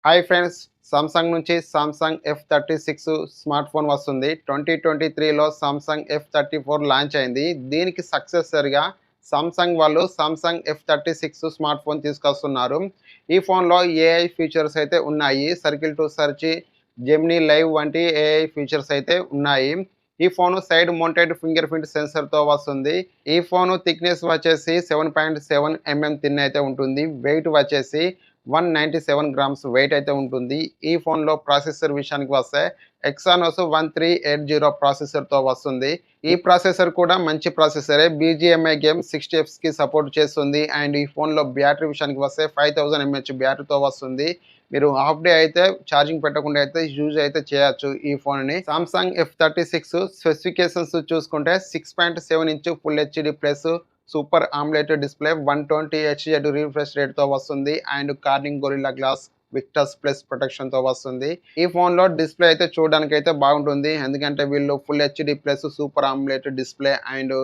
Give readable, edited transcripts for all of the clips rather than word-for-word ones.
Hi friends, Samsung నుంచి Samsung F36 smartphone వస్తుంది. 2023లో సామ్సంగ్ F34 లాంచ్ అయింది. దీనికి సక్సెసర్‌గా సామ్సంగ్ వాళ్ళు సామ్సంగ్ F36 స్మార్ట్ ఫోన్ తీసుకొస్తున్నారు. ఈ ఫోన్‌లో ఏఐ ఫీచర్స్ అయితే ఉన్నాయి. Circle to search, Gemini live వంటి ఏఐ ఫీచర్స్ అయితే ఉన్నాయి. ఈ phone side mounted fingerprint సెన్సార్‌తో వస్తుంది. ఈ ఫోను థిక్‌నెస్ వచ్చేసి 7.7 థిన్ అయితే ఉంటుంది. వెయిట్ వచ్చేసి 197 గ్రామ్స్ వెయిట్ అయితే ఉంటుంది. ఈ ఫోన్‌లో ప్రాసెసర్ విషయానికి వస్తే ఎక్సానోస్ 1380 ప్రాసెసర్‌తో వస్తుంది. ఈ ప్రాసెసర్ కూడా మంచి ప్రాసెసరే. బీజీఎంఐ గేమ్ 60 ఎఫ్స్‌కి సపోర్ట్ చేస్తుంది. అండ్ ఈ ఫోన్‌లో బ్యాటరీ విషయానికి వస్తే 5000 ఎంహెచ్ బ్యాటరీతో వస్తుంది. మీరు హాఫ్ డే అయితే ఛార్జింగ్ పెట్టకుండా అయితే యూజ్ అయితే చేయొచ్చు ఈ ఫోన్‌ని. సామ్సంగ్ F36 స్పెసిఫికేషన్స్ చూసుకుంటే 6.7 inch full HD plus super AMOLED display 120 HD refresh రేట్‌తో వస్తుంది. And Corning Gorilla Glass Victus plus ప్రొటెక్షన్‌తో వస్తుంది. ఈ ఫోన్‌లో డిస్ప్లే అయితే చూడడానికైతే బాగుంటుంది. ఎందుకంటే వీళ్ళు full HD plus super AMOLED display and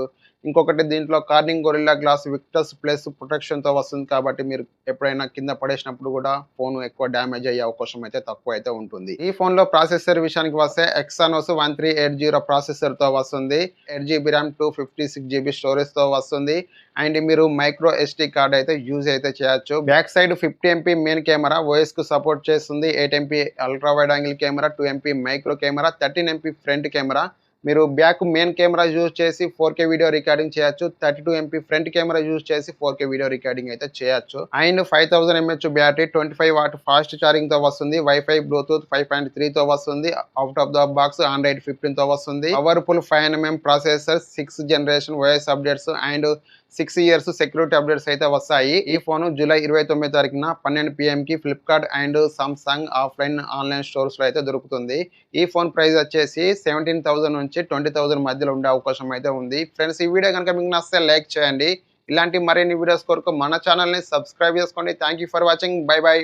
ఇంకొకటి దీంట్లో Corning Gorilla Glass Victus plus ప్రొటెక్షన్‌తో వస్తుంది కాబట్టి మీరు ఎప్పుడైనా కింద పడేసినప్పుడు కూడా ఫోన్ ఎక్కువ డ్యామేజ్ అయ్యే అవకాశం అయితే తక్కువైతే ఉంటుంది. ఈ ఫోన్‌లో ప్రాసెసర్ విషయానికి వస్తే ఎక్సానోస్ 1380 ప్రాసెసర్‌తో వస్తుంది. 8 జీబీ ర్యామ్, 256 జీబీ స్టోరేజ్‌తో వస్తుంది. అండ్ మీరు మైక్రో ఎస్డీ కార్డ్ అయితే యూజ్ అయితే చేయొచ్చు. Back side 50 MP main camera ఓఎస్‌కు సపోర్ట్ చేస్తుంది. 8 MP ultra wide angle camera, 2 MP micro camera, 13 MP front camera. మీరు బ్యాక్ మెయిన్ కెమెరా యూజ్ చేసి 4K వీడియో రికార్డింగ్ చేయొచ్చు. 32 ఎంపీ ఫ్రంట్ కెమెరా యూజ్ చేసి 4K video recording అయితే చేయొచ్చు. And 5000 mAh battery, 25 watt fast ఛార్జింగ్‌తో వస్తుంది. Wifi, Bluetooth 5.3తో వస్తుంది. Out of the box Android 15తో వస్తుంది. Powerful 5nm processor, 6th generation OS updates and 6 years security updates అయితే వస్తాయి. ఈ ఫోన్ జూలై 29 తారీఖున 12 PM Flipkart and Samsung online స్టోర్స్‌లో అయితే దొరుకుతుంది. ఈ ఫోన్ ప్రైస్ వచ్చేసి 17,000 నుంచి 20,000 మధ్యలో ఉండే అవకాశం అయితే ఉంది. ఫ్రెండ్స్, ఈ వీడియో గనుక మీకు నచ్చితే లైక్ చేయండి. ఇలాంటి మరిన్ని వీడియోస్ కొరకు మన ఛానెల్‌ని సబ్స్క్రైబ్ చేసుకోండి. Thank you for watching. By by.